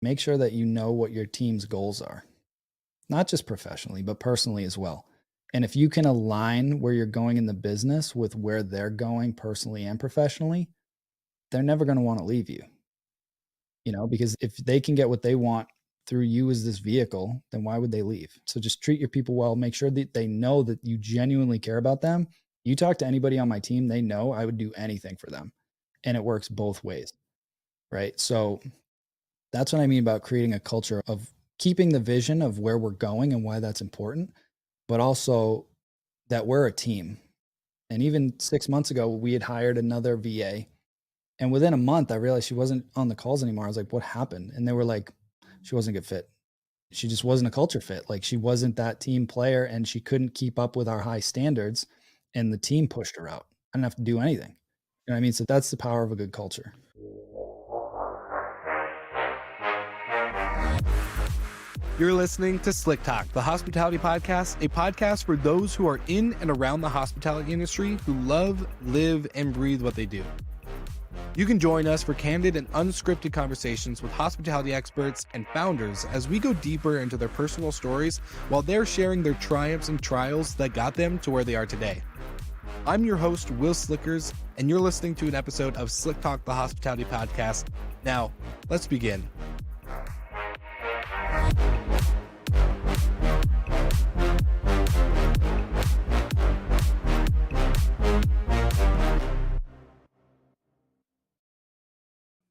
make sure that you know what your team's goals are, not just professionally, but personally as well. And if you can align where you're going in the business with where they're going personally and professionally, they're never going to want to leave you, because if they can get what they want through you as this vehicle, then why would they leave? So just treat your people well, make sure that they know that you genuinely care about them. You talk to anybody on my team, they know I would do anything for them. And it works both ways, right? So that's what I mean about creating a culture of keeping the vision of where we're going and why that's important, but also that we're a team. And even 6 months ago, we had hired another VA. And within a month, I realized she wasn't on the calls anymore. I was like, what happened? And they were like, she wasn't a good fit. She just wasn't a culture fit. Like she wasn't that team player and she couldn't keep up with our high standards. And the team pushed her out. I didn't have to do anything. You know what I mean? So that's the power of a good culture. You're listening to Slick Talk, the hospitality podcast, a podcast for those who are in and around the hospitality industry who love, live, and breathe what they do. You can join us for candid and unscripted conversations with hospitality experts and founders as we go deeper into their personal stories while they're sharing their triumphs and trials that got them to where they are today. I'm your host, Will Slickers, and you're listening to an episode of Slick Talk, the hospitality podcast. Now, let's begin.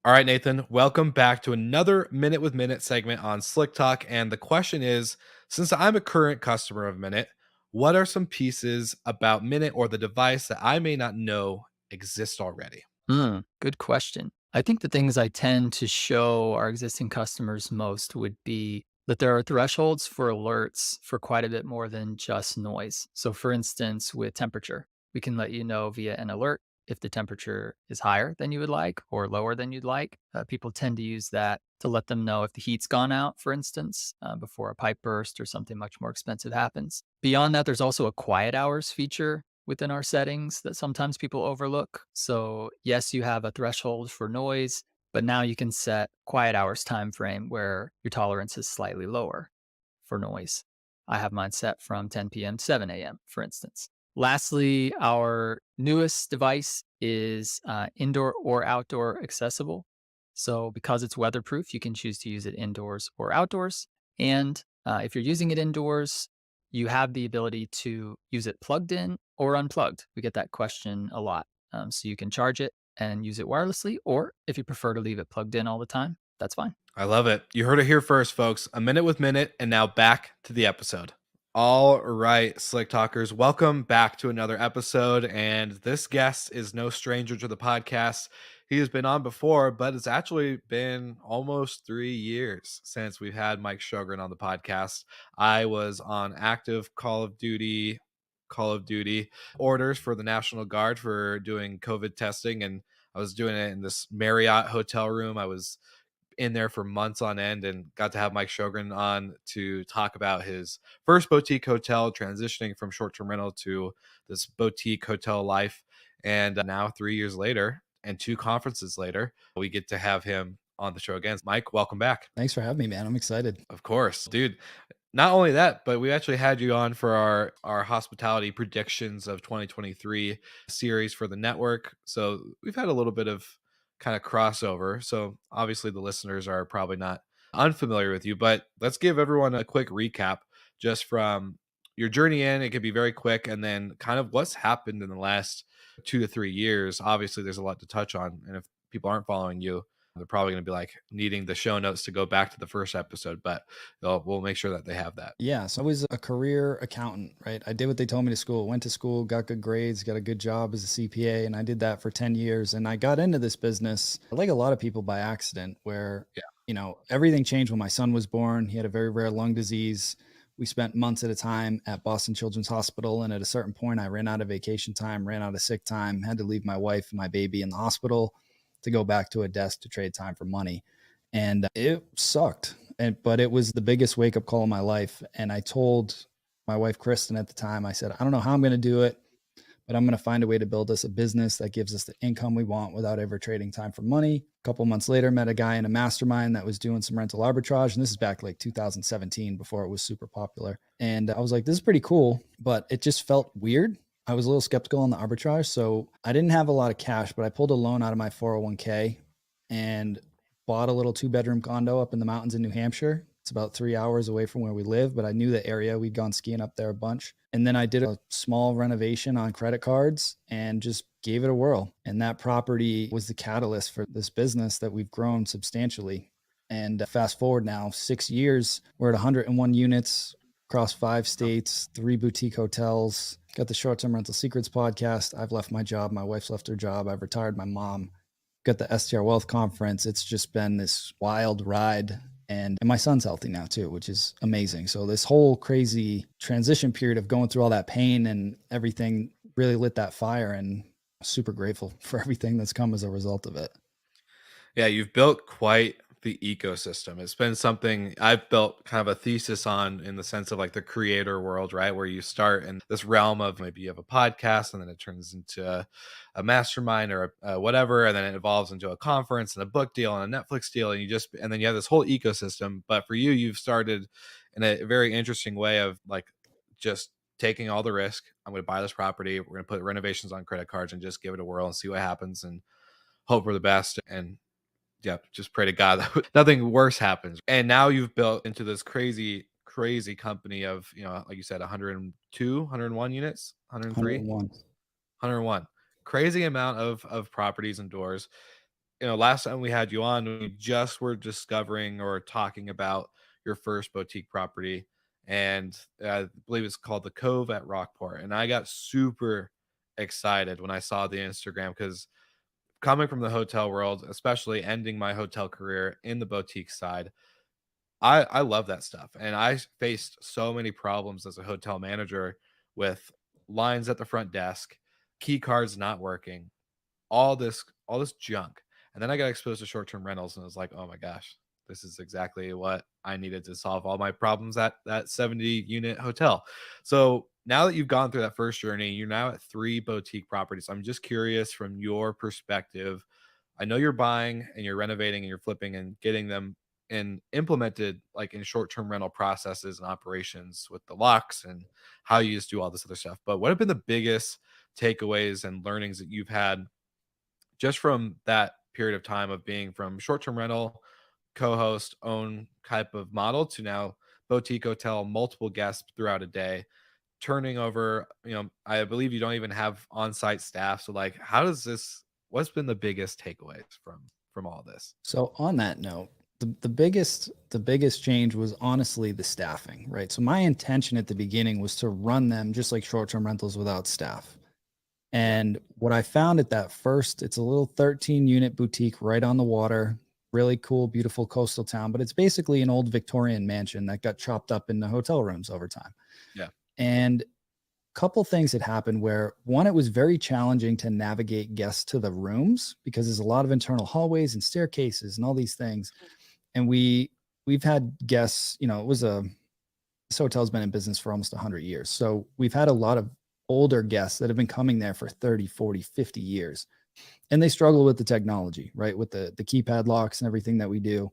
All right, Nathan, welcome back to another Minute with Minute segment on Slick Talk. And the question is, since I'm a current customer of Minute, what are some pieces about Minute or the device that I may not know exist already? Good question. I think the things I tend to show our existing customers most would be that there are thresholds for alerts for quite a bit more than just noise. So, for instance, with temperature, we can let you know via an alert if the temperature is higher than you would like or lower than you'd like. People tend to use that to let them know if the heat's gone out, for instance, before a pipe burst or something much more expensive happens. Beyond that, there's also a quiet hours feature within our settings that sometimes people overlook. So yes, you have a threshold for noise, but now you can set quiet hours time frame where your tolerance is slightly lower for noise. I have mine set from 10 p.m. to 7 a.m., for instance. Lastly, our newest device is indoor or outdoor accessible. So because it's weatherproof, you can choose to use it indoors or outdoors. And if you're using it indoors, you have the ability to use it plugged in or unplugged. We get that question a lot. So you can charge it and use it wirelessly, or if you prefer to leave it plugged in all the time, that's fine. I love it. You heard it here first, folks. A Minute with Minute, and now back to the episode. All right, Slick Talkers, welcome back to another episode. And this guest is no stranger to the podcast. He has been on before, but it's actually been almost 3 years since we've had Mike Sjogren on the podcast. I was on active Call of Duty orders for the National Guard for doing COVID testing, and I was doing it in this Marriott hotel room. I was in there for months on end and got to have Mike Sjogren on to talk about his first boutique hotel, transitioning from short-term rental to this boutique hotel life. And now 3 years later and 2 conferences later, we get to have him on the show again. Mike, welcome back. Thanks for having me, man. I'm excited. Of course, dude. Not only that, but we actually had you on for our hospitality predictions of 2023 series for the network. So we've had a little bit of kind of crossover. So obviously the listeners are probably not unfamiliar with you, but let's give everyone a quick recap just from your journey in. It could be very quick, and then kind of what's happened in the last 2 to 3 years. Obviously there's a lot to touch on, and if people aren't following you, they're probably going to be like needing the show notes to go back to the first episode, but we'll make sure that they have that. Yeah. So I was a career accountant, right? I did what they told me to school, went to school, got good grades, got a good job as a CPA. And I did that for 10 years. And I got into this business, like a lot of people, by accident, where, everything changed when my son was born. He had a very rare lung disease. We spent months at a time at Boston Children's Hospital. And at a certain point, I ran out of vacation time, ran out of sick time, had to leave my wife and my baby in the hospital to go back to a desk to trade time for money. And it sucked. But it was the biggest wake up call in my life. And I told my wife, Kristen, at the time, I said, I don't know how I'm going to do it, but I'm going to find a way to build us a business that gives us the income we want without ever trading time for money. A couple months later, met a guy in a mastermind that was doing some rental arbitrage. And this is back like 2017 before it was super popular. And I was like, this is pretty cool, but it just felt weird. I was a little skeptical on the arbitrage. So I didn't have a lot of cash, but I pulled a loan out of my 401k and bought a little 2-bedroom condo up in the mountains in New Hampshire. It's about 3 hours away from where we live, but I knew the area. We'd gone skiing up there a bunch. And then I did a small renovation on credit cards and just gave it a whirl. And that property was the catalyst for this business that we've grown substantially. And fast forward now 6 years, we're at 101 units across 5 states, 3 boutique hotels, got the Short-Term Rental Secrets podcast. I've left my job. My wife's left her job. I've retired my mom. Got the STR Wealth Conference. It's just been this wild ride. And my son's healthy now too, which is amazing. So this whole crazy transition period of going through all that pain and everything really lit that fire, and I'm super grateful for everything that's come as a result of it. Yeah, you've built quite the ecosystem. It's been something I've built kind of a thesis on, in the sense of like the creator world, right? Where you start in this realm of maybe you have a podcast and then it turns into a mastermind or whatever. And then it evolves into a conference and a book deal and a Netflix deal. And then you have this whole ecosystem. But for you, you've started in a very interesting way of like just taking all the risk. I'm going to buy this property. We're going to put renovations on credit cards and just give it a whirl and see what happens and hope for the best. And yeah, just pray to God that nothing worse happens. And now you've built into this crazy, crazy company of, like you said, 102, 101 units, 103, 101. 101. Crazy amount of properties and doors. Last time we had you on, we just were discovering or talking about your first boutique property. And I believe it's called the Cove at Rockport. And I got super excited when I saw the Instagram, because coming from the hotel world, especially ending my hotel career in the boutique side, I love that stuff. And I faced so many problems as a hotel manager with lines at the front desk, key cards not working, all this junk. And then I got exposed to short-term rentals and I was like, oh my gosh, this is exactly what I needed to solve all my problems at that 70 unit hotel. So now that you've gone through that first journey, you're now at 3 boutique properties. I'm just curious from your perspective. I know you're buying and you're renovating and you're flipping and getting them and implemented like in short-term rental processes and operations with the locks and how you just do all this other stuff. But what have been the biggest takeaways and learnings that you've had just from that period of time of being from short-term rental, co-host, own type of model to now boutique hotel, multiple guests throughout a day, turning over, I believe you don't even have on-site staff. So like, what's been the biggest takeaways from all this? So on that note, the biggest change was honestly the staffing, right? So my intention at the beginning was to run them just like short-term rentals without staff. And what I found at that first, it's a little 13 unit boutique right on the water, really cool, beautiful coastal town, but it's basically an old Victorian mansion that got chopped up into hotel rooms over time. Yeah. And a couple things had happened where, one, it was very challenging to navigate guests to the rooms because there's a lot of internal hallways and staircases and all these things. And we've had guests, this hotel's been in business for almost 100 years. So we've had a lot of older guests that have been coming there for 30, 40, 50 years. And they struggle with the technology, right? With the keypad locks and everything that we do.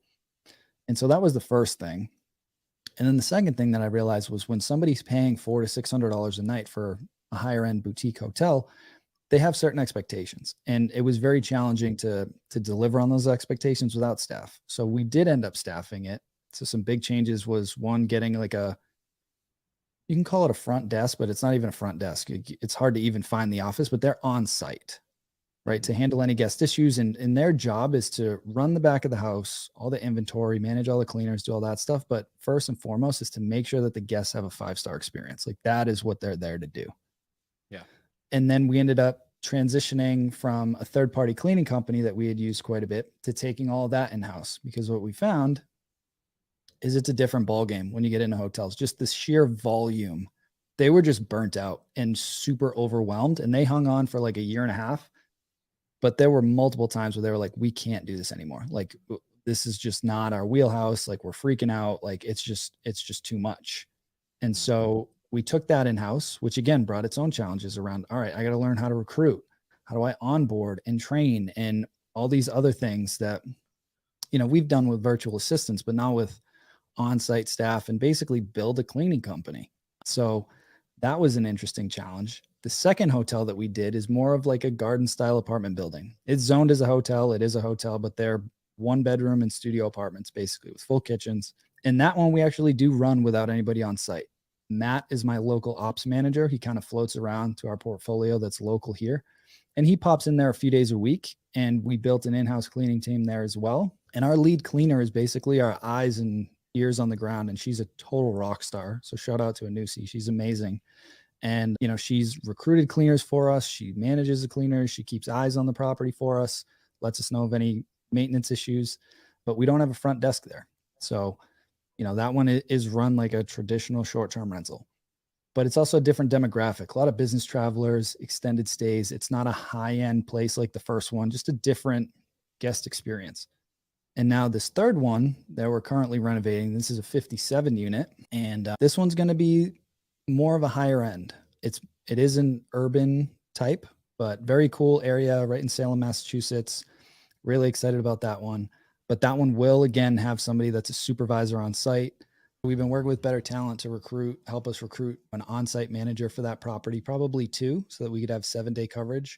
And so that was the first thing. And then the second thing that I realized was, when somebody's paying $400 to $600 a night for a higher end boutique hotel, they have certain expectations. And it was very challenging to deliver on those expectations without staff. So we did end up staffing it. So some big changes was, one, getting like you can call it a front desk, but it's not even a front desk. It's hard to even find the office, but they're on site, right? To handle any guest issues. And their job is to run the back of the house, all the inventory, manage all the cleaners, do all that stuff. But first and foremost is to make sure that the guests have a 5-star experience. Like, that is what they're there to do. Yeah. And then we ended up transitioning from a third-party cleaning company that we had used quite a bit to taking all of that in-house, because what we found is it's a different ballgame when you get into hotels. Just the sheer volume. They were just burnt out and super overwhelmed, and they hung on for like a year and a half. But there were multiple times where they were like, we can't do this anymore. Like, this is just not our wheelhouse. Like, we're freaking out. Like, it's just too much. And so We took that in-house, which again brought its own challenges around, all right, I got to learn how to recruit. How do I onboard and train and all these other things that, we've done with virtual assistants, but now with on-site staff and basically build a cleaning company. So that was an interesting challenge. The second hotel that we did is more of like a garden style apartment building. It's zoned as a hotel. It is a hotel, but they're one bedroom and studio apartments basically with full kitchens. And that one we actually do run without anybody on site. Matt is my local ops manager. He kind of floats around to our portfolio that's local here. And he pops in there a few days a week. And we built an in-house cleaning team there as well. And our lead cleaner is basically our eyes and ears on the ground. And she's a total rock star. So shout out to Anusi. She's amazing. And, she's recruited cleaners for us. She manages the cleaners. She keeps eyes on the property for us, lets us know of any maintenance issues, but we don't have a front desk there. So, that one is run like a traditional short-term rental, but it's also a different demographic. A lot of business travelers, extended stays. It's not a high-end place like the first one, just a different guest experience. And now this third one that we're currently renovating, this is a 57 unit. And this one's going to be more of a higher end. It is an urban type, but very cool area right in Salem, Massachusetts. Really excited about that one. But that one will again have somebody that's a supervisor on site. We've been working with Better Talent to help us recruit an on-site manager for that property, probably 2, so that we could have 7-day coverage.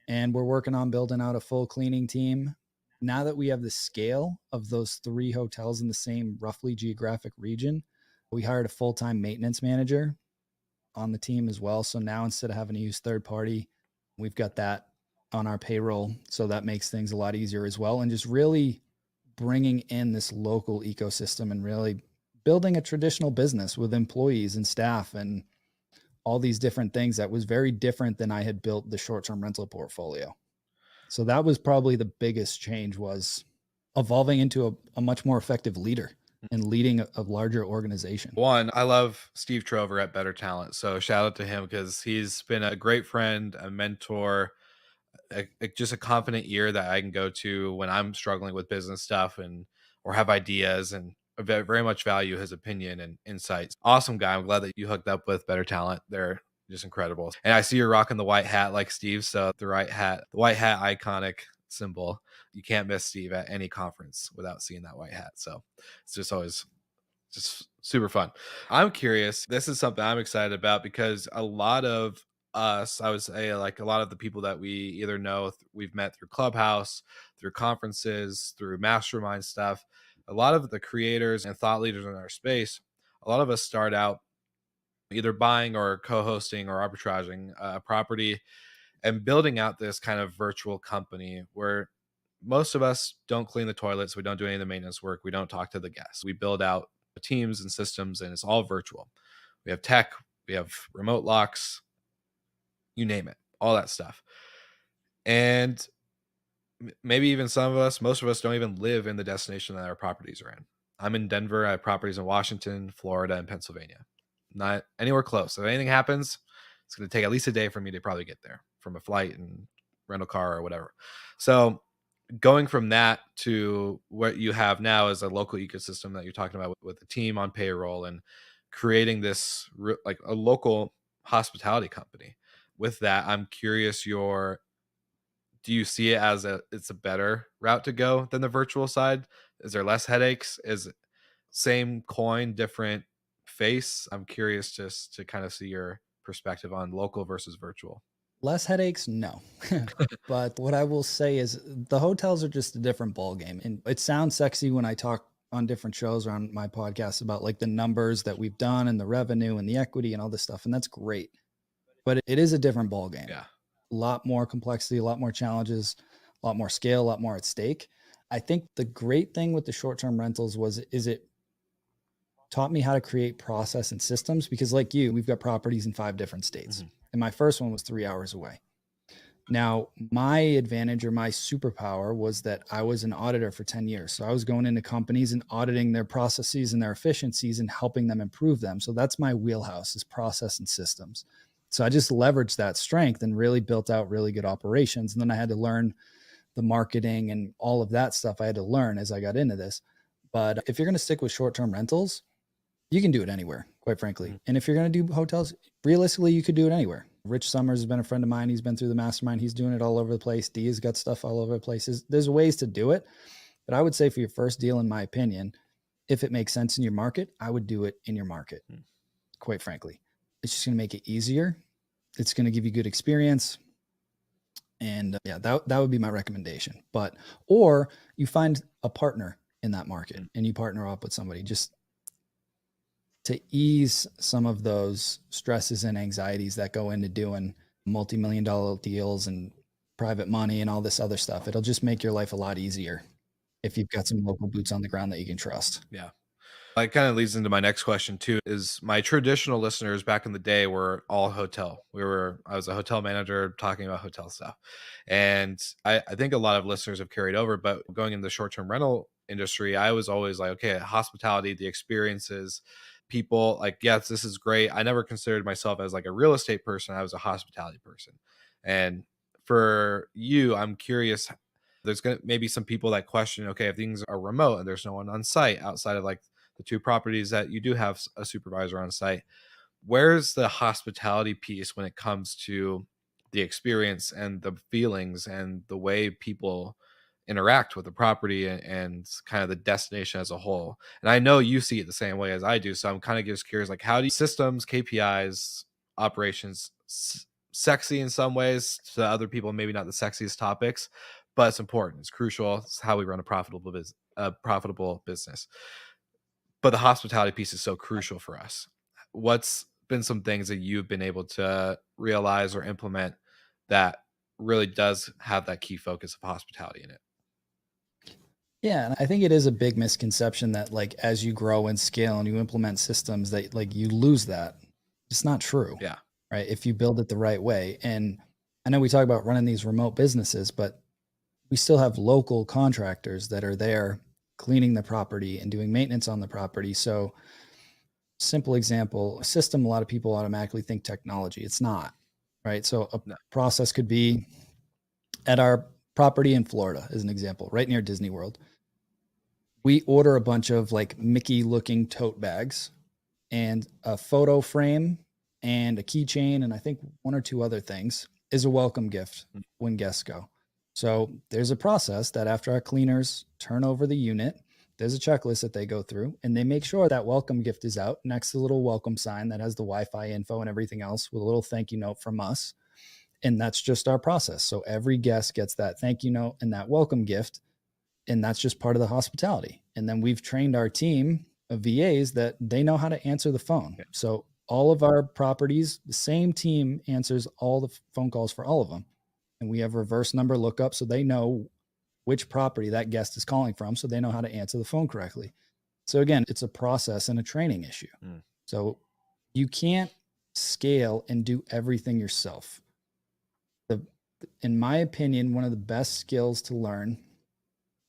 And we're working on building out a full cleaning team. Now that we have the scale of those 3 hotels in the same roughly geographic region, we hired a full-time maintenance manager on the team as well. So now instead of having to use third party, we've got that on our payroll. So that makes things a lot easier as well. And just really bringing in this local ecosystem and really building a traditional business with employees and staff and all these different things that was very different than I had built the short-term rental portfolio. So that was probably the biggest change, was evolving into a much more effective leader and leading a larger organization. One, I love Steve Trover at Better Talent. So shout out to him because he's been a great friend, a mentor, just a confident ear that I can go to when I'm struggling with business stuff or have ideas, and I very much value his opinion and insights. Awesome guy. I'm glad that you hooked up with Better Talent. They're just incredible. And I see you're rocking the white hat like Steve. So the white hat iconic symbol. You can't miss Steve at any conference without seeing that white hat. So it's just always just super fun. I'm curious. This is something I'm excited about because a lot of us, I would say, like a lot of the people that we either know we've met through Clubhouse, through conferences, through mastermind stuff, a lot of the creators and thought leaders in our space, a lot of us start out either buying or co-hosting or arbitraging a property and building out this kind of virtual company where most of us don't clean the toilets, we don't do any of the maintenance work, we don't talk to the guests. We build out teams and systems, and it's all virtual. We have tech, we have remote locks, you name it, all that stuff. And maybe even most of us don't even live in the destination that our properties are in. I'm in Denver. I have properties in Washington, Florida, and Pennsylvania. Not anywhere close. If anything happens, it's going to take at least a day for me to probably get there from a flight and rental car or whatever. So going from that to what you have now is a local ecosystem that you're talking about with a team on payroll and creating this like a local hospitality company. With that, I'm curious, do you see it as it's a better route to go than the virtual side? Is there less headaches? Is it same coin, different face? I'm curious just to kind of see your perspective on local versus virtual. Less headaches? No. But what I will say is the hotels are just a different ballgame. And it sounds sexy when I talk on different shows or on my podcast about like the numbers that we've done and the revenue and the equity and all this stuff. And that's great. But it is a different ballgame. Yeah. A lot more complexity, a lot more challenges, a lot more scale, a lot more at stake. I think the great thing with the short-term rentals is it taught me how to create process and systems, because like you, we've got properties in 5 different states. Mhm. And my first one was 3 hours away. Now, my advantage or my superpower was that I was an auditor for 10 years. So I was going into companies and auditing their processes and their efficiencies and helping them improve them. So that's my wheelhouse, is process and systems. So I just leveraged that strength and really built out really good operations. And then I had to learn the marketing and all of that stuff I had to learn as I got into this. But if you're going to stick with short-term rentals, You can do it anywhere, quite Mm. frankly. And if you're going to do hotels, realistically, you could do it anywhere. Rich Summers has been a friend of mine. He's been through the mastermind. He's doing it all over the place. D has got stuff all over the places. There's ways to do it. But I would say for your first deal, in my opinion, if it makes sense in your market, I would do it in your market, Mm. quite frankly. It's just going to make it easier. It's going to give you good experience. And yeah, that would be my recommendation. But, or you find a partner in that market Mm. and you partner up with somebody just to ease some of those stresses and anxieties that go into doing multi-million dollar deals and private money and all this other stuff. It'll just make your life a lot easier if you've got some local boots on the ground that you can trust. Yeah. It kind of leads into my next question too, is my traditional listeners back in the day were all hotel. I was a hotel manager talking about hotel stuff. And I think a lot of listeners have carried over, but going in the short-term rental industry, I was always like, okay, hospitality, the experiences, people like, yes, this is great. I never considered myself as like a real estate person. I was a hospitality person. And for you, I'm curious, there's gonna maybe some people that question, okay, if things are remote and there's no one on site outside of like the two properties that you do have a supervisor on site, where's the hospitality piece when it comes to the experience and the feelings and the way people interact with the property and kind of the destination as a whole? And I know you see it the same way as I do, so I'm kind of just curious, like, how do systems, KPIs, operations, sexy in some ways to other people, maybe not the sexiest topics, but it's important, it's crucial, it's how we run a profitable business. But the hospitality piece is so crucial for us. What's been some things that you've been able to realize or implement that really does have that key focus of hospitality in it? Yeah, and I think it is a big misconception that like as you grow and scale and you implement systems that like you lose that. It's not true, Yeah. right? If you build it the right way. And I know we talk about running these remote businesses, but we still have local contractors that are there cleaning the property and doing maintenance on the property. So, simple example, a system, a lot of people automatically think technology. It's not, right? So, a No. process could be at our property in Florida, as an example, right near Disney World. We order a bunch of like Mickey looking tote bags and a photo frame and a keychain and I think one or two other things is a welcome gift Mm. when guests go. So there's a process that after our cleaners turn over the unit, there's a checklist that they go through and they make sure that welcome gift is out next to the little welcome sign that has the Wi-Fi info and everything else with a little thank you note from us. And that's just our process. So every guest gets that thank you note and that welcome gift. And that's just part of the hospitality. And then we've trained our team of VAs that they know how to answer the phone. Yeah. So all of our properties, the same team answers all the phone calls for all of them. And we have reverse number lookup so they know which property that guest is calling from so they know how to answer the phone correctly. So again, it's a process and a training issue. Mm. So you can't scale and do everything yourself. The, in my opinion, one of the best skills to learn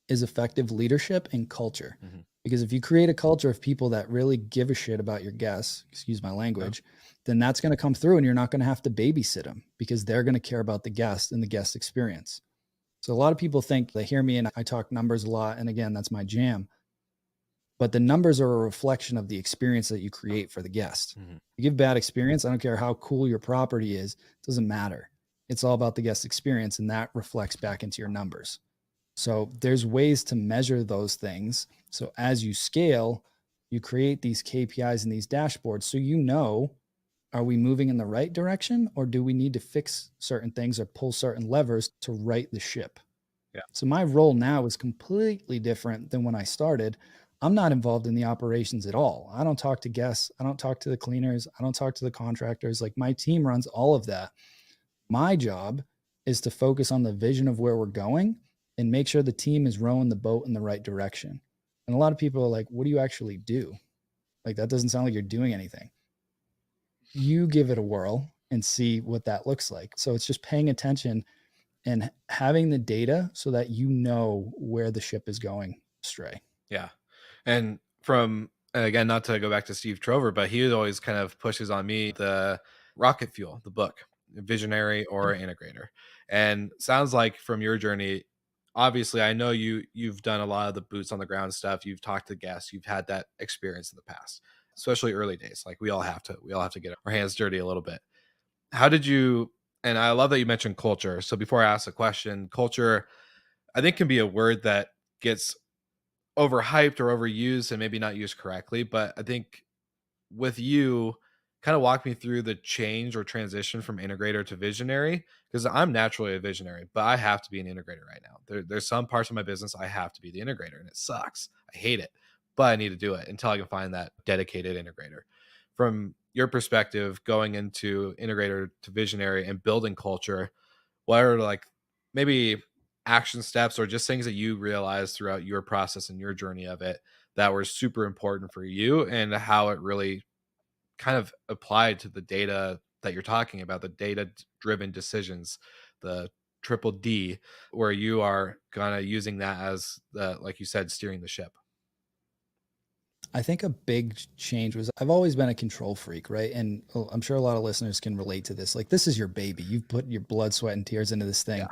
is effective leadership and culture. Mhm. Because if you create a culture of people that really give a shit about your guests, excuse my language, then that's going to come through and you're not going to have to babysit them because they're going to care about the guest and the guest experience. So a lot of people think they hear me and I talk numbers a lot. And again, that's my jam. But the numbers are a reflection of the experience that you create for the guest. Mhm. You give bad experience, I don't care how cool your property is, it doesn't matter. It's all about the guest experience and that reflects back into your numbers. So there's ways to measure those things. So as you scale, you create these KPIs and these dashboards so you know, are we moving in the right direction or do we need to fix certain things or pull certain levers to right the ship? Yeah. So my role now is completely different than when I started. I'm not involved in the operations at all. I don't talk to guests. I don't talk to the cleaners. I don't talk to the contractors. Like my team runs all of that. My job is to focus on the vision of where we're going and make sure the team is rowing the boat in the right direction. And a lot of people are like, what do you actually do? Like, that doesn't sound like you're doing anything. You give it a whirl and see what that looks like. So it's just paying attention and having the data so that you know where the ship is going astray. Yeah. And again, not to go back to Steve Trover, but he always kind of pushes on me the rocket fuel, the book, visionary or integrator. And sounds like from your journey, obviously I know you've done a lot of the boots on the ground stuff. You've talked to guests, you've had that experience in the past. especially early days. Like we all have to get our hands dirty a little bit. How did you, and I love that you mentioned culture. So before I ask the question, culture, I think, can be a word that gets overhyped or overused and maybe not used correctly. But I think with you, kind of walk me through the change or transition from integrator to visionary, because I'm naturally a visionary, but I have to be an integrator right now. There's some parts of my business I have to be the integrator, and it sucks. I hate it, but I need to do it until I can find that dedicated integrator. From your perspective, going into integrator to visionary and building culture, what are like maybe action steps or just things that you realized throughout your process and your journey of it that were super important for you, and how it really kind of applied to the data that you're talking about, the data driven decisions, the triple D, where you are kind of using that as the, like you said, steering the ship. I think a big change was I've always been a control freak, right? And I'm sure a lot of listeners can relate to this. Like, this is your baby. You've put your blood, sweat, and tears into this thing. Yeah.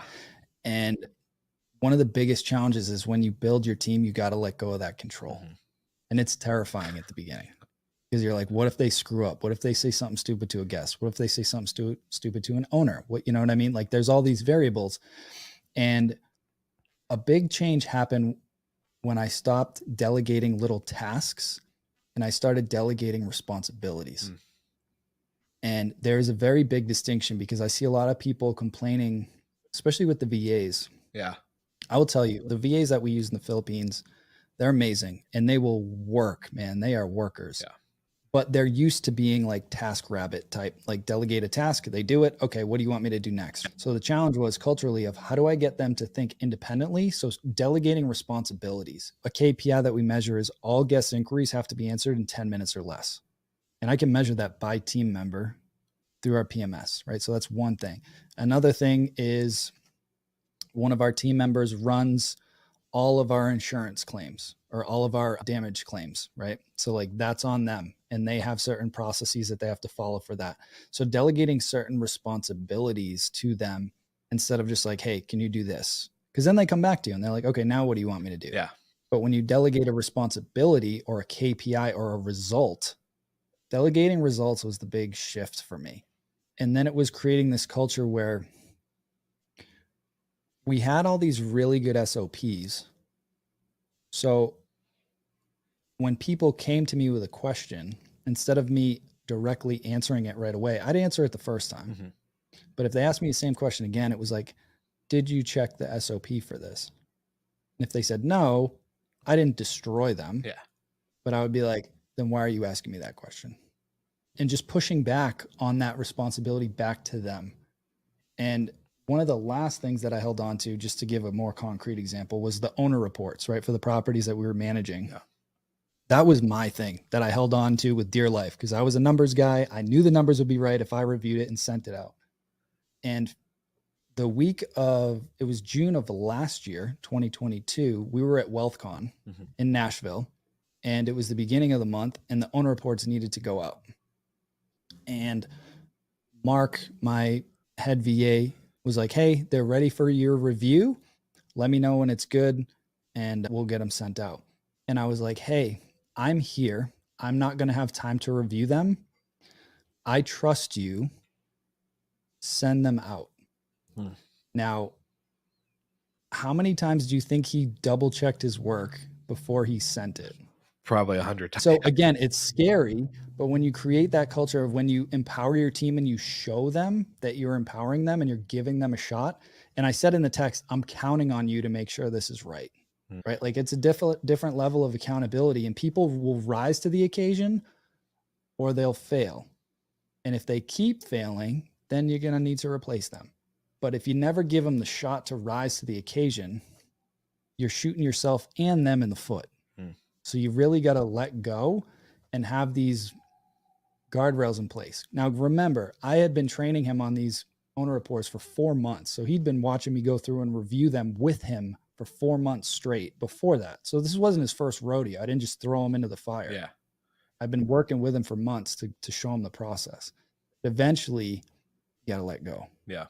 And one of the biggest challenges is when you build your team, you got to let go of that control. Mhm. And it's terrifying at the beginning because you're like, what if they screw up? What if they say something stupid to a guest? What if they say something stupid to an owner? What, you know what I mean? Like, there's all these variables. And a big change happened when I stopped delegating little tasks and I started delegating responsibilities. Mm. And there's a very big distinction because I see a lot of people complaining, especially with the VAs. Yeah. I will tell you, the VAs that we use in the Philippines, they're amazing and they will work, man. They are workers. Yeah. But they're used to being like task rabbit type, like delegate a task, they do it. Okay, what do you want me to do next? So the challenge was culturally of how do I get them to think independently? So delegating responsibilities. A KPI that we measure is all guest inquiries have to be answered in 10 minutes or less. And I can measure that by team member through our PMS, right? So that's one thing. Another thing is one of our team members runs all of our insurance claims or all of our damage claims, right? So like that's on them and they have certain processes that they have to follow for that. So delegating certain responsibilities to them instead of just like, hey, can you do this? Because then they come back to you and they're like, okay, now what do you want me to do? Yeah. But when you delegate a responsibility or a KPI or a result, delegating results was the big shift for me. And then it was creating this culture where we had all these really good SOPs. So when people came to me with a question, instead of me directly answering it right away, I'd answer it the first time. Mhm. But if they asked me the same question again, it was like, did you check the SOP for this? And if they said no, I didn't destroy them. Yeah. But I would be like, then why are you asking me that question? And just pushing back on that responsibility back to them. And one of the last things that I held on to, just to give a more concrete example, was the owner reports, right? For the properties that we were managing. Yeah. That was my thing that I held on to with dear life because I was a numbers guy. I knew the numbers would be right if I reviewed it and sent it out. And the week of, it was June of last year, 2022, we were at WealthCon Mhm. in Nashville, and it was the beginning of the month, and the owner reports needed to go out. And Mark, my head VA, was like, hey, they're ready for your review. Let me know when it's good, and we'll get them sent out. And I was like, hey, I'm here. I'm not going to have time to review them. I trust you. Send them out. Hmm. Now, how many times do you think he double checked his work before he sent it? Probably 100 times. So again, it's scary, but when you create that culture of when you empower your team and you show them that you're empowering them and you're giving them a shot. And I said in the text, I'm counting on you to make sure this is right. Hmm. Right? Like it's a different level of accountability and people will rise to the occasion or they'll fail. And if they keep failing, then you're going to need to replace them. But if you never give them the shot to rise to the occasion, you're shooting yourself and them in the foot. Hmm. So you really got to let go and have these guardrails in place. Now, remember, I had been training him on these owner reports for 4 months. So he'd been watching me go through and review them with him for 4 months straight before that. So this wasn't his first rodeo. I didn't just throw him into the fire. Yeah. I've been working with him for months to show him the process. Eventually, you got to let go. Yeah.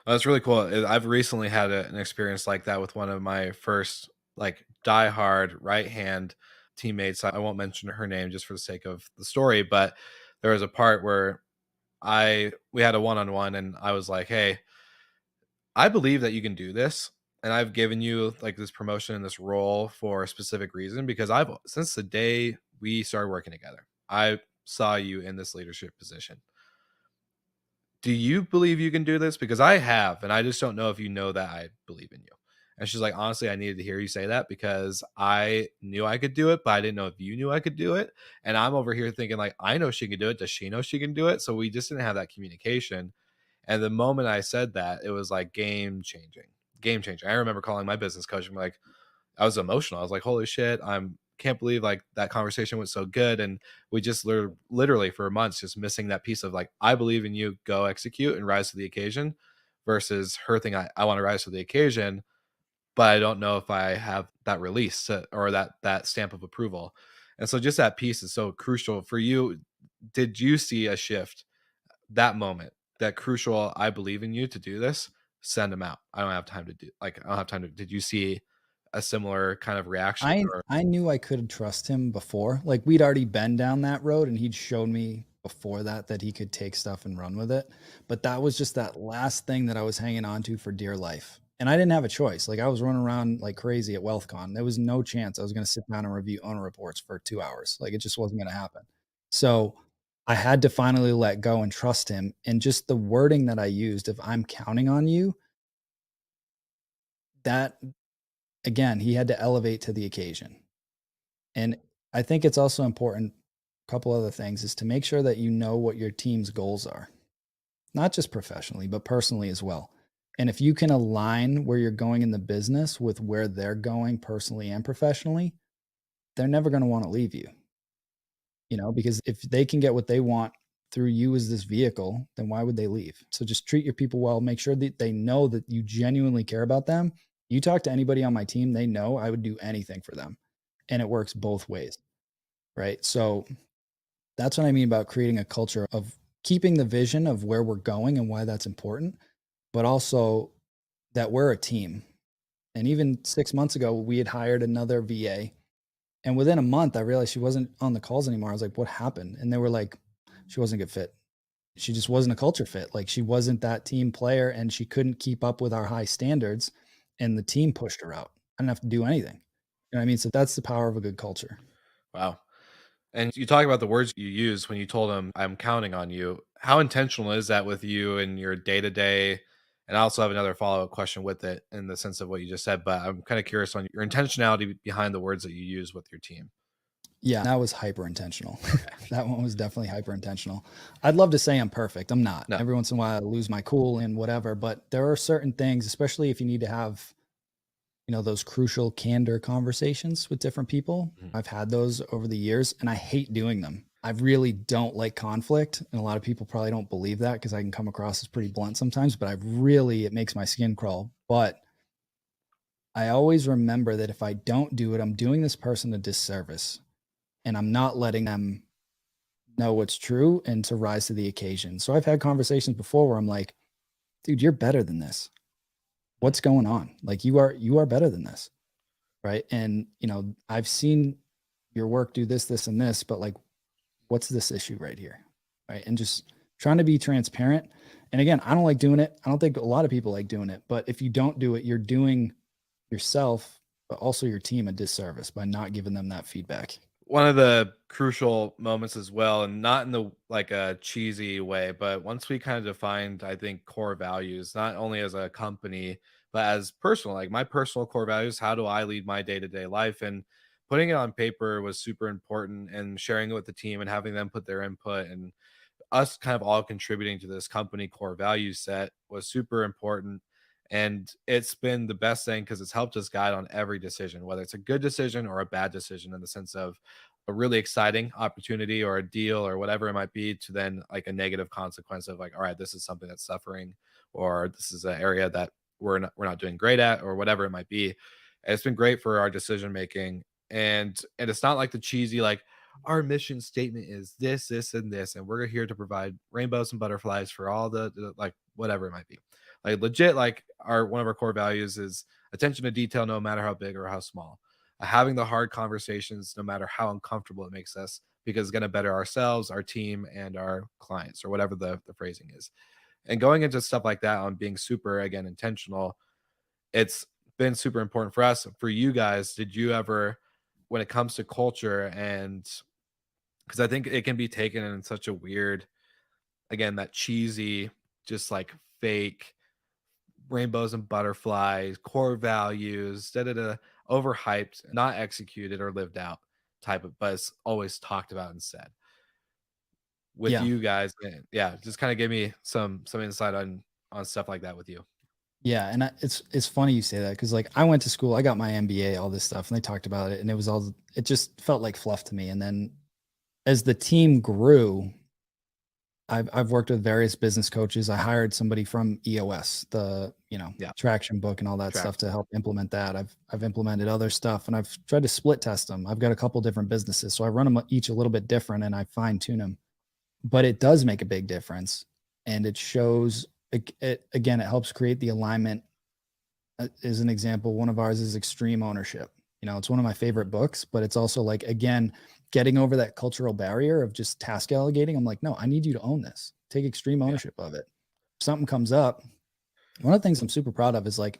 That's really cool. I've recently had an experience like that with one of my first like diehard right hand teammates. I won't mention her name just for the sake of the story, but there was a part where I we had a one-on-one and I was like, "Hey, I believe that you can do this. And I've given you like this promotion and this role for a specific reason because I've since the day we started working together, I saw you in this leadership position. Do you believe you can do this? Because I have, and I just don't know if you know that I believe in you." And she's like, "Honestly, I needed to hear you say that because I knew I could do it, but I didn't know if you knew I could do it." And I'm over here thinking, like, I know she can do it. Does she know she can do it? So we just didn't have that communication. And the moment I said that, it was like game changing, game changing. I remember calling my business coach and like, I was emotional. I was like, "Holy shit, I'm can't believe like that conversation went so good." And we just literally for months just missing that piece of like, I believe in you, go execute and rise to the occasion, versus her thing. I want to rise to the occasion, but I don't know if I have that release or that stamp of approval. And so just that piece is so crucial for you. Did you see a shift that moment, that crucial, I believe in you to do this, send them out. I don't have time to do I don't have time to did you see a similar kind of reaction or I knew I could trust him before. Like, we'd already been down that road, and he'd shown me before that that he could take stuff and run with it. But that was just that last thing that I was hanging on to for dear life. And I didn't have a choice. Like, I was running around like crazy at WealthCon. There was no chance I was going to sit down and review owner reports for 2 hours. Like, it just wasn't going to happen. So I had to finally let go and trust him. And just the wording that I used, if I'm counting on you, that again, he had to elevate to the occasion. And I think it's also important, a couple other things, is to make sure that you know what your team's goals are, not just professionally, but personally as well. And if you can align where you're going in the business with where they're going personally and professionally, they're never going to want to leave you, because if they can get what they want through you as this vehicle, then why would they leave? So just treat your people well, make sure that they know that you genuinely care about them. You talk to anybody on my team, they know I would do anything for them. And it works both ways, right? So that's what I mean about creating a culture of keeping the vision of where we're going and why that's important, but also that we're a team. And even 6 months ago, we had hired another VA. And within a month, I realized she wasn't on the calls anymore. I was like, what happened? And they were like, she wasn't a good fit. She just wasn't a culture fit. Like, she wasn't that team player and she couldn't keep up with our high standards. And the team pushed her out. I didn't have to do anything. You know what I mean? So that's the power of a good culture. wow. And you talk about the words you use when you told him, "I'm counting on you." How intentional is that with you in your day-to-day? And I also have another follow-up question with it in the sense of what you just said, but I'm kind of curious on your intentionality behind the words that you use with your team. Yeah, that was hyper intentional. Okay. That one was definitely hyper intentional. I'd love to say I'm perfect. I'm not. No. Every once in a while, I lose my cool and whatever, but there are certain things, especially if you need to have, those crucial candor conversations with different people. Mhm. I've had those over the years and I hate doing them. I really don't like conflict. And a lot of people probably don't believe that because I can come across as pretty blunt sometimes, but it makes my skin crawl. But I always remember that if I don't do it, I'm doing this person a disservice and I'm not letting them know what's true and to rise to the occasion. So I've had conversations before where I'm like, dude, you're better than this. What's going on? Like, you are better than this. Right. And, I've seen your work do this, this, and this, but like, what's this issue right here? Right. And just trying to be transparent. And again, I don't like doing it. I don't think a lot of people like doing it, but if you don't do it, you're doing yourself, but also your team a disservice by not giving them that feedback. One of the crucial moments as well, and not in the like a cheesy way, but once we kind of defined, I think, core values, not only as a company, but as personal, like my personal core values, how do I lead my day-to-day life? And putting it on paper was super important and sharing it with the team and having them put their input and us kind of all contributing to this company core value set was super important. And it's been the best thing because it's helped us guide on every decision, whether it's a good decision or a bad decision, in the sense of a really exciting opportunity or a deal or whatever it might be, to then like a negative consequence of like, all right, this is something that's suffering, or this is an area that we're not doing great at, or whatever it might be. And it's been great for our decision making. And it's not like the cheesy like, our mission statement is this, this, and this, and we're here to provide rainbows and butterflies for all the like whatever it might be. Like legit, like our one of our core values is attention to detail, no matter how big or how small. having the hard conversations, no matter how uncomfortable it makes us, because it's going to better ourselves, our team, and our clients, or whatever the phrasing is. And going into stuff like that on being super, again, intentional, it's been super important for us. For you guys, did you ever, when it comes to culture, and because I think it can be taken in such a weird, again, that cheesy, just like fake rainbows and butterflies, core values, da da da, overhyped, not executed or lived out type of, but it's always talked about and said. With Yeah. you guys, yeah, just kind of give me some insight on stuff like that with you. Yeah, and it's funny you say that because like I went to school, I got my MBA, all this stuff, and they talked about it, and it just felt like fluff to me. And then as the team grew, I've worked with various business coaches. I hired somebody from EOS, the Yeah, traction book and all that stuff traction. to help implement that. I've implemented other stuff, and I've tried to split test them. I've got a couple different businesses, so I run them each a little bit different, and I fine tune them. But it does make a big difference, and it shows. Again, it helps create the alignment. As an example, one of ours is extreme ownership. It's one of my favorite books, but it's also like, again, getting over that cultural barrier of just task delegating. I'm like, no, I need you to own this. Take extreme Yeah. ownership of it. If something comes up, one of the things I'm super proud of is like,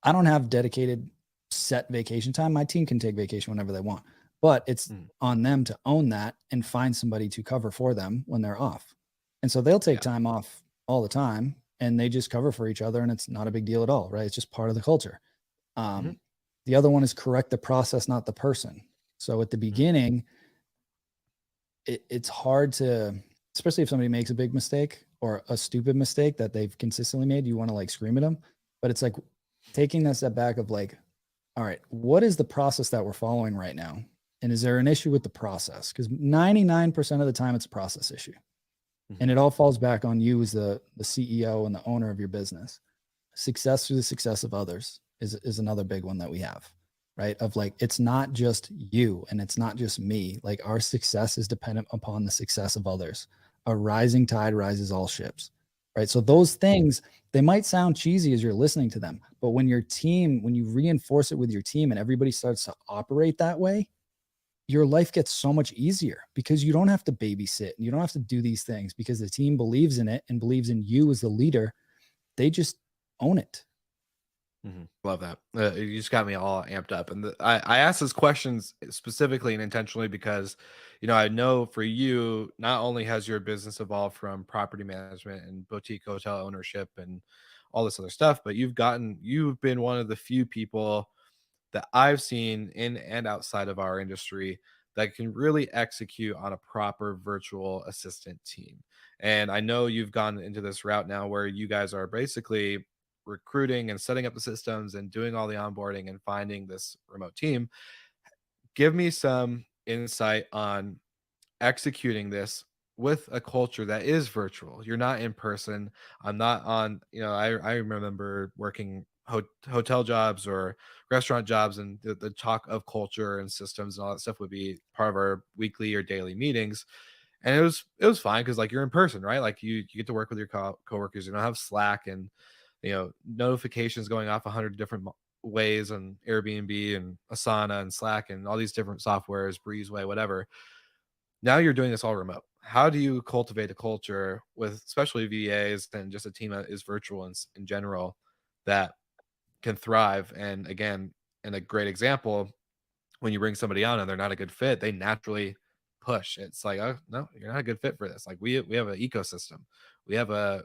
I don't have dedicated set vacation time. My team can take vacation whenever they want, but it's Mm, on them to own that and find somebody to cover for them when they're off. And so they'll take yeah. time off all the time and they just cover for each other and it's not a big deal at all, right? It's just part of the culture. Mhm, Um, the other one is correct the process, not the person. So at the mhm, beginning, it's hard to, especially if somebody makes a big mistake or a stupid mistake that they've consistently made, you want to like scream at them. But it's like taking that step back of like, all right, what is the process that we're following right now? And is there an issue with the process? Because 99% of the time it's a process issue. And mhm. it all falls back on you as the CEO and the owner of your business. Success through the success of others is another big one that we have, right? Of like, it's not just you and it's not just me. Like our success is dependent upon the success of others. A rising tide rises all ships, right? So Yeah. those things, they might sound cheesy as you're listening to them, but when you reinforce it with your team and everybody starts to operate that way, your life gets so much easier because you don't have to babysit and you don't have to do these things because the team believes in it and believes in you as the leader. They just own it. Mhm. Love that. You just got me all amped up. And I asked these questions specifically and intentionally because, I know for you, not only has your business evolved from property management and boutique hotel ownership and all this other stuff, but you've been one of the few people that I've seen in and outside of our industry that can really execute on a proper virtual assistant team. And I know you've gone into this route now where you guys are basically recruiting and setting up the systems and doing all the onboarding and finding this remote team. Give me some insight on executing this with a culture that is virtual. You're not in person. I'm not on, I remember working hotel jobs or restaurant jobs, and the talk of culture and systems and all that stuff would be part of our weekly or daily meetings. And it was fine because like you're in person, right? Like you get to work with your coworkers. You don't have Slack and notifications going off 100 different ways on Airbnb and Asana and Slack and all these different softwares, Breezeway, whatever. Now you're doing this all remote. How do you cultivate a culture with especially VAs and just a team that is virtual in general that can thrive? And again, and a great example, when you bring somebody on and they're not a good fit, they naturally push. It's like, oh no, you're not a good fit for this. Like we have an ecosystem. We have a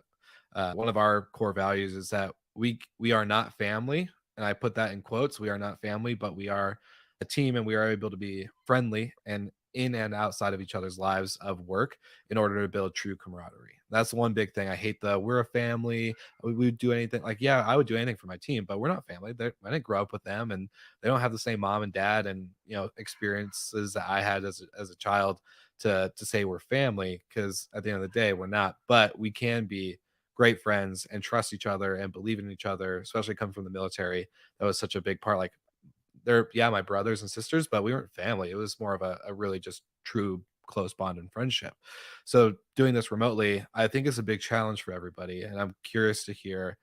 one of our core values is that we are not family, and I put that in quotes. We are not family, but we are a team, and we are able to be friendly and in and outside of each other's lives of work in order to build true camaraderie. That's one big thing. I hate the we're a family. We would do anything. Like, yeah, I would do anything for my team, but we're not family. I didn't grow up with them, and they don't have the same mom and dad and experiences that I had as a child to say we're family, because at the end of the day we're not, but we can be great friends and trust each other and believe in each other, especially coming from the military. That was such a big part. Like they're, yeah, my brothers and sisters, but we weren't family. It was more of a really just true close bond and friendship. So doing this remotely, I think is a big challenge for everybody. And I'm curious to hear,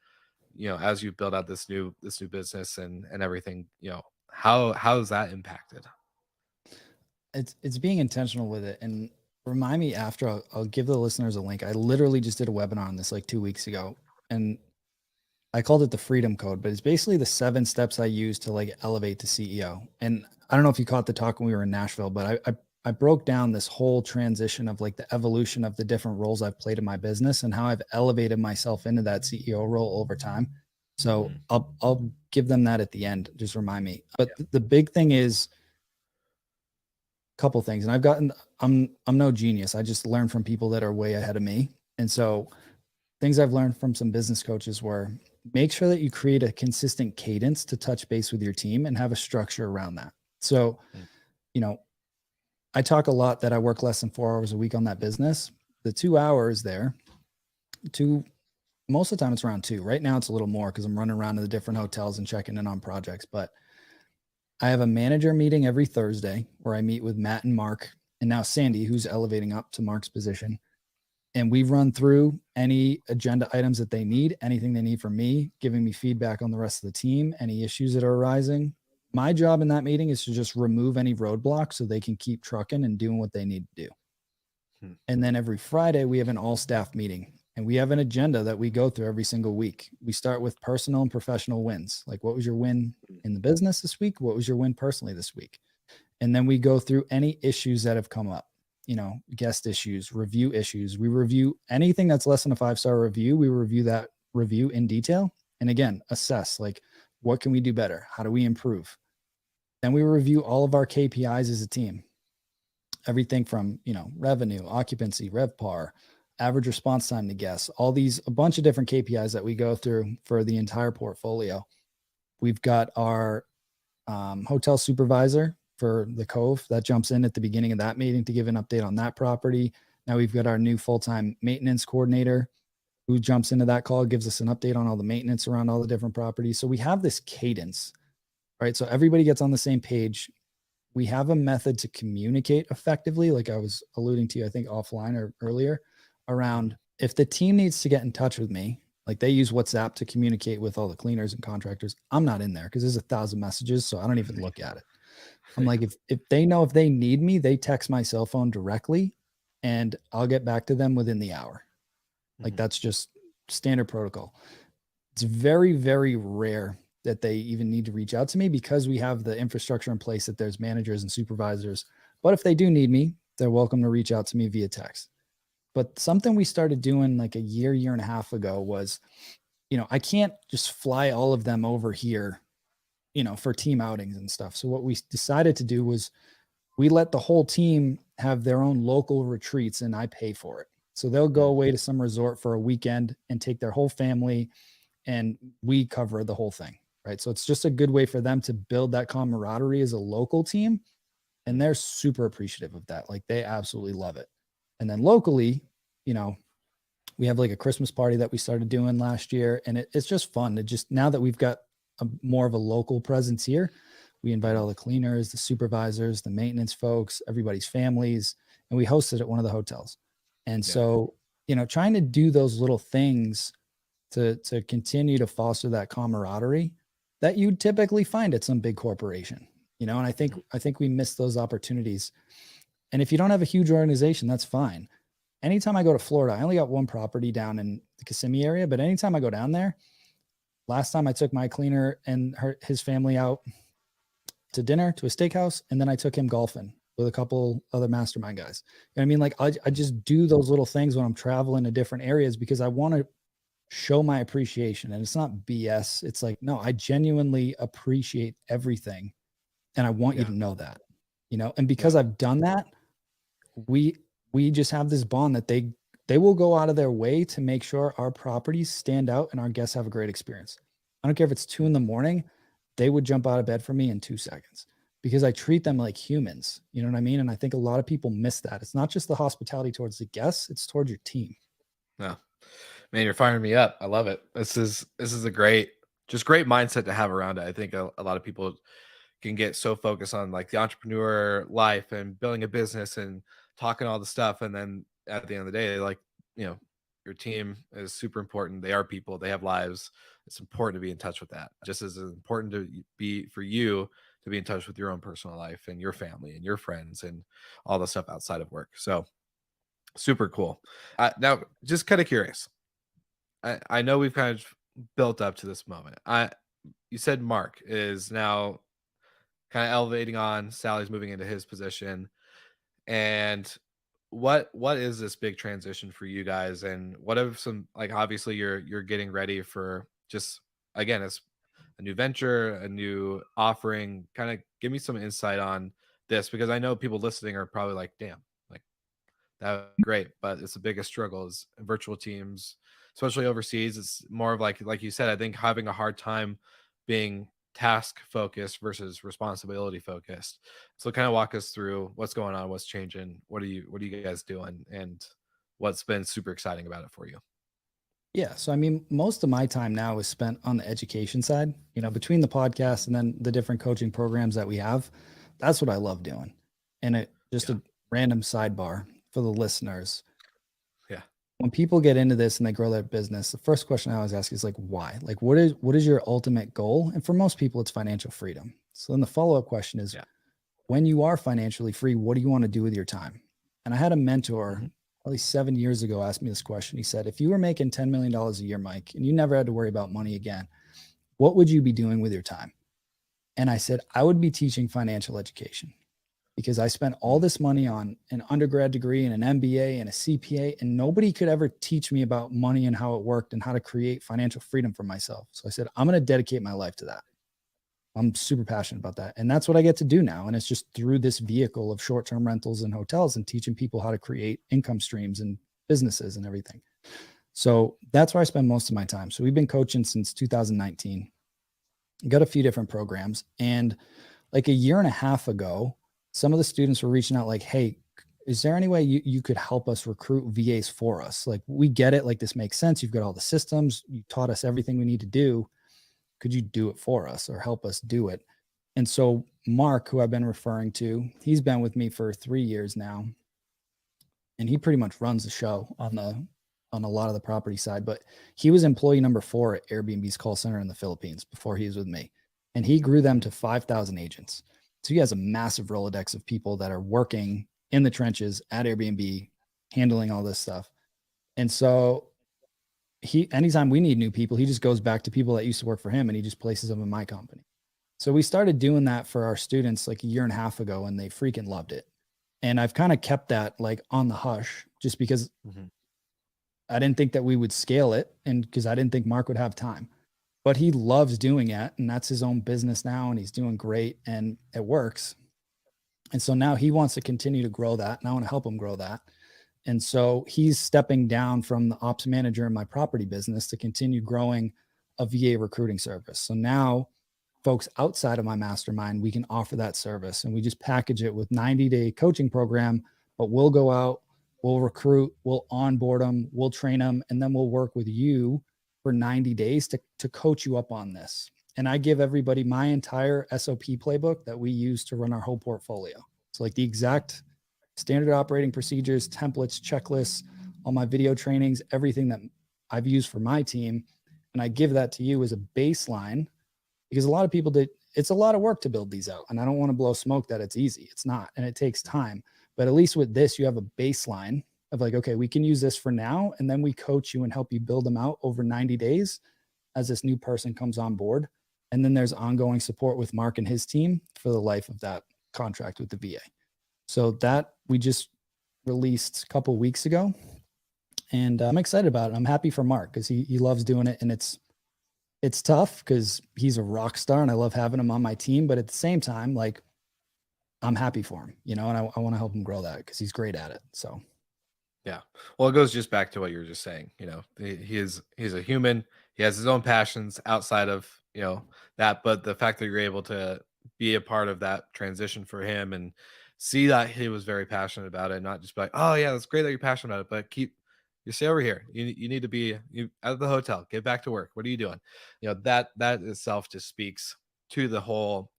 as you build out this new business and everything, How is that impacted? It's being intentional with it. And remind me after, I'll give the listeners a link. I literally just did a webinar on this like 2 weeks ago, and I called it the Freedom Code, but it's basically the 7 steps I use to like elevate to CEO. And I don't know if you caught the talk when we were in Nashville, but I broke down this whole transition of like the evolution of the different roles I've played in my business and how I've elevated myself into that CEO role over time. So Mhm. I'll give them that at the end. Just remind me. But the big thing is a couple things, and I'm no genius. I just learned from people that are way ahead of me, and so things I've learned from some business coaches were make sure that you create a consistent cadence to touch base with your team and have a structure around that. So, Mm. you know, I talk a lot that I work less than 4 hours a week on that business. The 2 hours there, two, most of the time it's around two. Right now it's a little more because I'm running around to the different hotels and checking in on projects. But I have a manager meeting every Thursday where I meet with Matt and Mark and now Sandy, who's elevating up to Mark's position. And we run through any agenda items that they need, anything they need from me, giving me feedback on the rest of the team, any issues that are arising. My job in that meeting is to just remove any roadblocks so they can keep trucking and doing what they need to do. Hmm. And then every Friday, we have an all staff meeting and we have an agenda that we go through every single week. We start with personal and professional wins. Like, what was your win in the business this week? What was your win personally this week? And then we go through any issues that have come up, guest issues, review issues. We review anything that's less than a 5-star review. We review that review in detail. And again, assess like, what can we do better? How do we improve? Then we review all of our KPIs as a team. Everything from, revenue, occupancy, RevPAR, average response time to guests, a bunch of different KPIs that we go through for the entire portfolio. We've got our hotel supervisor for the Cove that jumps in at the beginning of that meeting to give an update on that property. Now we've got our new full-time maintenance coordinator who jumps into that call, gives us an update on all the maintenance around all the different properties. So we have this cadence, right? So everybody gets on the same page. We have a method to communicate effectively, like I was alluding to, I think offline or earlier, around if the team needs to get in touch with me, like they use WhatsApp to communicate with all the cleaners and contractors. I'm not in there because there's 1,000 messages, so I don't even look at it. I'm like, if they know if they need me, they text my cell phone directly and I'll get back to them within the hour. Like that's just standard protocol. It's very, very rare that they even need to reach out to me because we have the infrastructure in place that there's managers and supervisors. But if they do need me, they're welcome to reach out to me via text. But something we started doing like a year and a half ago was, I can't just fly all of them over here, for team outings and stuff. So what we decided to do was we let the whole team have their own local retreats and I pay for it. So they'll go away to some resort for a weekend and take their whole family and we cover the whole thing. Right. So it's just a good way for them to build that camaraderie as a local team. And they're super appreciative of that. Like they absolutely love it. And then locally, we have like a Christmas party that we started doing last year. And it's just fun. It just, now that we've got more of a local presence here, we invite all the cleaners, the supervisors, the maintenance folks, everybody's families, and we host it at one of the hotels. And so, trying to do those little things to continue to foster that camaraderie that you typically find at some big corporation, and I think we miss those opportunities. And if you don't have a huge organization, that's fine. Anytime I go to Florida, I only got one property down in the Kissimmee area, but anytime I go down there, last time I took my cleaner and his family out to dinner to a steakhouse, and then I took him golfing with a couple other mastermind guys. You know what I mean? Like I just do those little things when I'm traveling to different areas because I want to show my appreciation. And it's not BS. It's like, no, I genuinely appreciate everything. And I want you to know that, and because I've done that, we just have this bond that they will go out of their way to make sure our properties stand out and our guests have a great experience. I don't care if it's 2 a.m, they would jump out of bed for me in 2 seconds because I treat them like humans. You know what I mean? And I think a lot of people miss that. It's not just the hospitality towards the guests, it's towards your team. No, man, you're firing me up. I love it. This is a great mindset to have around it. I think a lot of people can get so focused on like the entrepreneur life and building a business and talking all the stuff. And then at the end of the day, like, your team is super important. They are people, they have lives. It's important to be in touch with that. Just as important to be for you to be in touch with your own personal life and your family and your friends and all the stuff outside of work. So super cool. Now, just kind of curious. I know we've kind of built up to this moment. You said Mark is now kind of elevating on. Sally's moving into his position. And what is this big transition for you guys? And what are some, like, obviously you're getting ready for, just again, it's a new venture, a new offering. Kind of give me some insight on this, because I know people listening are probably like, damn, like that would be great, but it's the biggest struggle is virtual teams, especially overseas. It's more of like you said, I think having a hard time being task focused versus responsibility focused. So kind of walk us through what's going on, what's changing, what are you guys doing, and what's been super exciting about it for you. Yeah. So, I mean, most of my time now is spent on the education side, between the podcast and then the different coaching programs that we have. That's what I love doing. And just Yeah. a random sidebar for the listeners. Yeah. When people get into this and they grow their business, the first question I always ask is like, why? Like, what is your ultimate goal? And for most people, it's financial freedom. So then the follow-up question is, Yeah. when you are financially free, what do you want to do with your time? And I had a mentor Mhm. at least 7 years ago ask me this question. He said, if you were making $10 million a year, Mike, and you never had to worry about money again, what would you be doing with your time? And I said, I would be teaching financial education because I spent all Mm. this money on an undergrad degree and an MBA and a CPA, and nobody could ever teach me about money and how it worked and how to create financial freedom for myself. So I said, I'm going to dedicate my life to that. I'm super passionate about that. And that's what I get to do now. And it's just through this vehicle of short term rentals and hotels and teaching people how to create income streams and businesses and everything. So that's where I spend most of my time. So we've been coaching since 2019, got a few different programs. And like a year and a half ago, some of the students were reaching out like, hey, is there any way you could help us recruit VAs for us? Like, we get it. Like, this makes sense. You've got all the systems. You taught us everything we need to do. Could you do it for us or help us do it? And so Mark, who I've been referring to, he's been with me for 3 years now, and he pretty much runs the show on a lot of the property side. But he was employee number 4 at Airbnb's call center in the Philippines before he was with me, and he grew them to 5,000 agents. So he has a massive Rolodex of people that are working in the trenches at Airbnb, handling all this stuff. And so anytime we need new people, he just goes back to people that used to work for him and he just places them in my company. So we started doing that for our students like a year and a half ago, and they freaking loved it. And I've kind of kept that like on the hush just because Mhm. I didn't think that we would scale it, and because I didn't think Mark would have time. But he loves doing it, and that's his own business now, and he's doing great and it works. And so now he wants to continue to grow that, and I want to help him grow that. And so he's stepping down from the ops manager in my property business to continue growing a VA recruiting service. So now folks outside of my mastermind, we can offer that service, and we just package it with 90-day coaching program, but we'll go out, we'll recruit, we'll onboard them, we'll train them, and then we'll work with you for 90 days to coach you up on this. And I give everybody my entire SOP playbook that we use to run our whole portfolio. So like the exact standard operating procedures, templates, checklists, all my video trainings, everything that I've used for my team. And I give that to you as a baseline, because a lot of people did, it's a lot of work to build these out. And I don't want to blow smoke that it's easy. It's not. And it takes time. But at least with this, you have a baseline of like, okay, we can use this for now. And then we coach you and help you build them out over 90 days as this new person comes on board. And then there's ongoing support with Mark and his team for the life of that contract with the VA. So that we just released a couple weeks ago, and I'm excited about it. I'm happy for Mark because he loves doing it, and it's tough because he's a rock star, and I love having him on my team. But at the same time, like, I'm happy for him, and I want to help him grow that because he's great at it. So Yeah. Well, it goes just back to what you were just saying. He's a human. He has his own passions outside of, that. But the fact that you're able to be a part of that transition for him and see that he was very passionate about it, not just be like, oh yeah, that's great that you're passionate about it, but you stay over here. You need to be out of the hotel, get back to work. What are you doing? That itself just speaks to the whole,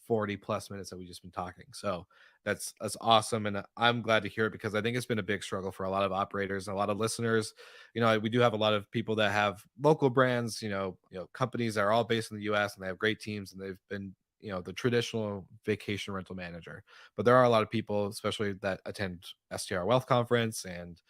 40 plus minutes that we've just been talking. So that's awesome, and I'm glad to hear it, because I think it's been a big struggle for a lot of operators and a lot of listeners. We do have a lot of people that have local brands, companies that are all based in the US, and they have great teams, and they've been the traditional vacation rental manager. But there are a lot of people, especially that attend STR Wealth Conference and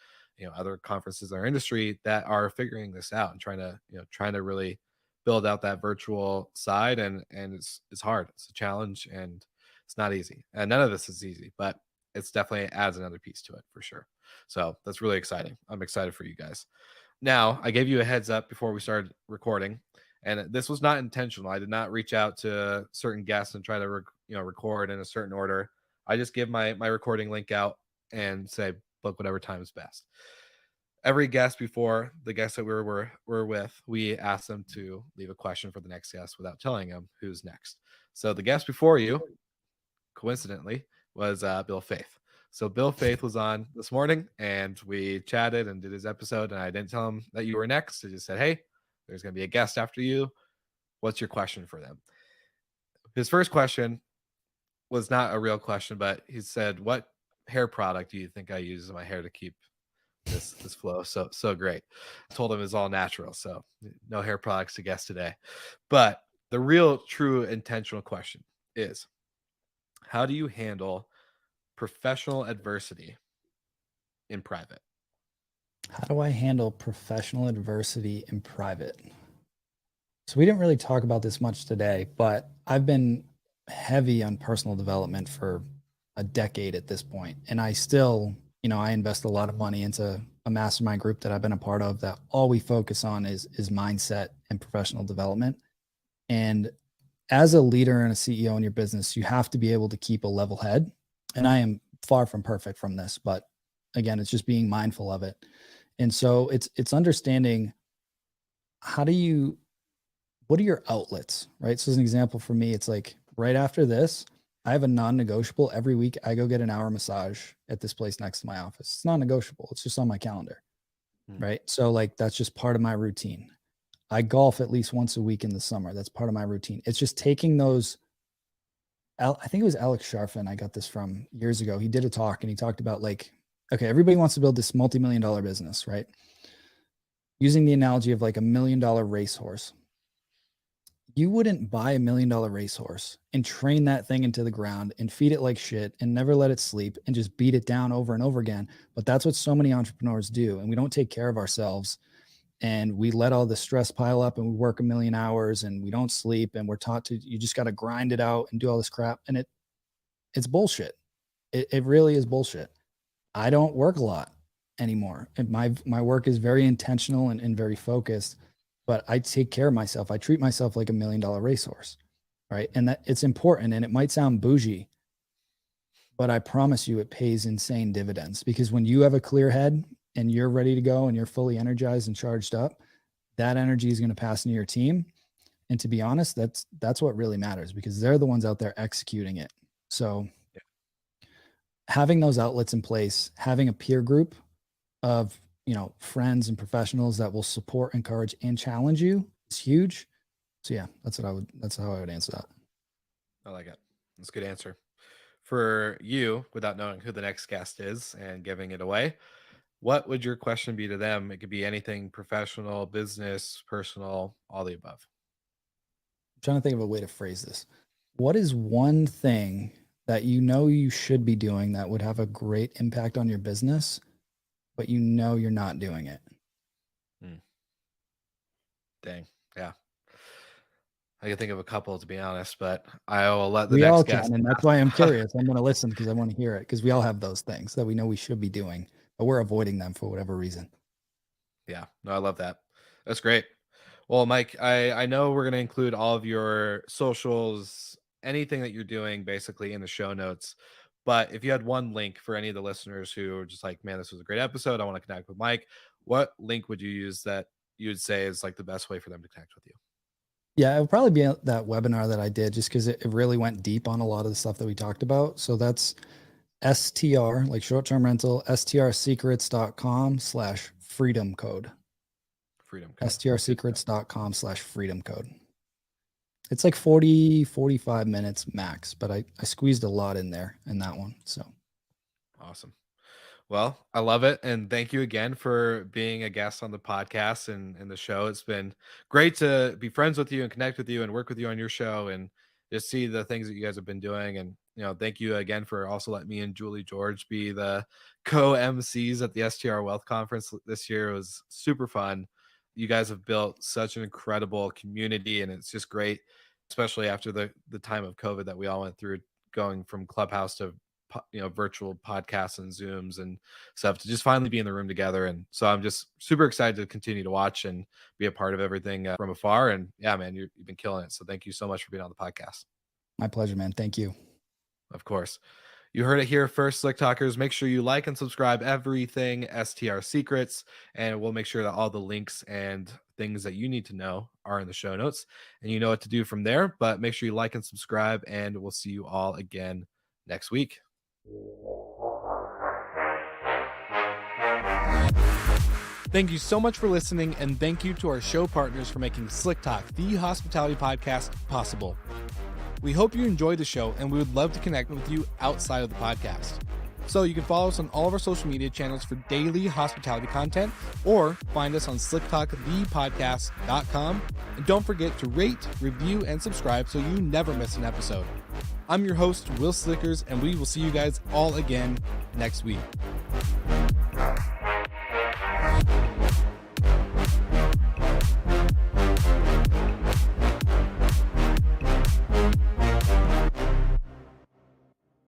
other conferences in our industry, that are figuring this out and trying to really build out that virtual side. And it's hard. It's a challenge, and it's not easy. And none of this is easy, but it's definitely adds another piece to it for sure. So that's really exciting. I'm excited for you guys. Now, I gave you a heads up before we started recording, and this was not intentional. I did not reach out to certain guests and try to record in a certain order. I just give my recording link out and say book whatever time is best. Every guest before the guests that we were with, we asked them to leave a question for the next guest without telling them who's next. So the guest before you, coincidentally, was Bill Faith. So Bill Faith was on this morning, and we chatted and did his episode. And I didn't tell him that you were next. I just said, "Hey, there's going to be a guest after you. What's your question for them?" His first question was not a real question, but he said, "What hair product do you think I use in my hair to keep this flow so great?" I told him it's all natural, so no hair products to guess today. But the real, true, intentional question is, how do you handle professional adversity in private? How do I handle professional adversity in private? So we didn't really talk about this much today, but I've been heavy on personal development for a decade at this point. And I still, I invest a lot of money into a mastermind group that I've been a part of that all we focus on is mindset and professional development. And as a leader and a CEO in your business, you have to be able to keep a level head. And I am far from perfect from this, but again, it's just being mindful of it. And so it's understanding what are your outlets, right? So as an example for me, it's like right after this, I have a non-negotiable every week. I go get an hour massage at this place next to my office. It's non-negotiable. It's just on my calendar, right? So like that's just part of my routine. I golf at least once a week in the summer. That's part of my routine. It's just taking those. I think it was Alex Sharfin. I got this from years ago. He did a talk and he talked about like, okay, everybody wants to build this multi-million-dollar business, right? Using the analogy of like $1 million racehorse. You wouldn't buy $1 million racehorse and train that thing into the ground and feed it like shit and never let it sleep and just beat it down over and over again. But that's what so many entrepreneurs do. And we don't take care of ourselves. And we let all the stress pile up and we work 1 million hours and we don't sleep and we're taught to, you just got to grind it out and do all this crap. And it's bullshit. It really is bullshit. I don't work a lot anymore. And my work is very intentional and very focused, but I take care of myself. I treat myself like $1 million racehorse. Right. And that it's important. And it might sound bougie, but I promise you it pays insane dividends, because when you have a clear head and you're ready to go and you're fully energized and charged up, that energy is going to pass into your team. And to be honest, that's what really matters, because they're the ones out there executing it. So having those outlets in place, having a peer group of, friends and professionals that will support, encourage, and challenge you is huge. So yeah, that's how I would answer that. I like it. That's a good answer. For you, without knowing who the next guest is and giving it away, what would your question be to them? It could be anything: professional, business, personal, all the above. I'm trying to think of a way to phrase this. What is one thing that you should be doing that would have a great impact on your business, but you're not doing it? Dang. Yeah. I can think of a couple, to be honest, but I will let the We all next guest. can, and that's why I'm curious. I'm going to listen because I want to hear it, because we all have those things that we know we should be doing, but we're avoiding them for whatever reason. Yeah, no, I love that. That's great. Well, Mike, I know we're going to include all of your socials, anything that you're doing basically in the show notes. But if you had one link for any of the listeners who are just like, man, this was a great episode, I want to connect with Mike, what link would you use that you would say is like the best way for them to connect with you? Yeah, it would probably be that webinar that I did, just because it really went deep on a lot of the stuff that we talked about. So that's STR, like short-term rental, strsecrets.com/freedom code. Freedom code. strsecrets.com/freedom code. It's like 45 minutes max, but I squeezed a lot in there in that one. So Awesome. Well, I love it. And thank you again for being a guest on the podcast and the show. It's been great to be friends with you and connect with you and work with you on your show. And just see the things that you guys have been doing. And, thank you again for also letting me and Julie George be the co-MCs at the STR Wealth Conference this year. It was super fun. You guys have built such an incredible community, and it's just great, especially after the time of COVID that we all went through, going from Clubhouse to virtual podcasts and Zooms and stuff, to just finally be in the room together. And so I'm just super excited to continue to watch and be a part of everything from afar. And yeah, man, you've been killing it. So thank you so much for being on the podcast. My pleasure, man. Thank you. Of course. You heard it here first, Slick Talkers. Make sure you like and subscribe everything STR Secrets, and we'll make sure that all the links and things that you need to know are in the show notes, and you know what to do from there. But make sure you like and subscribe, and we'll see you all again next week. Thank you so much for listening, and thank you to our show partners for making Slick Talk, the hospitality podcast, possible. We hope you enjoyed the show, and we would love to connect with you outside of the podcast. So you can follow us on all of our social media channels for daily hospitality content, or find us on slicktalkthepodcast.com. And don't forget to rate, review, and subscribe so you never miss an episode. I'm your host, Will Slickers, and we will see you guys all again next week.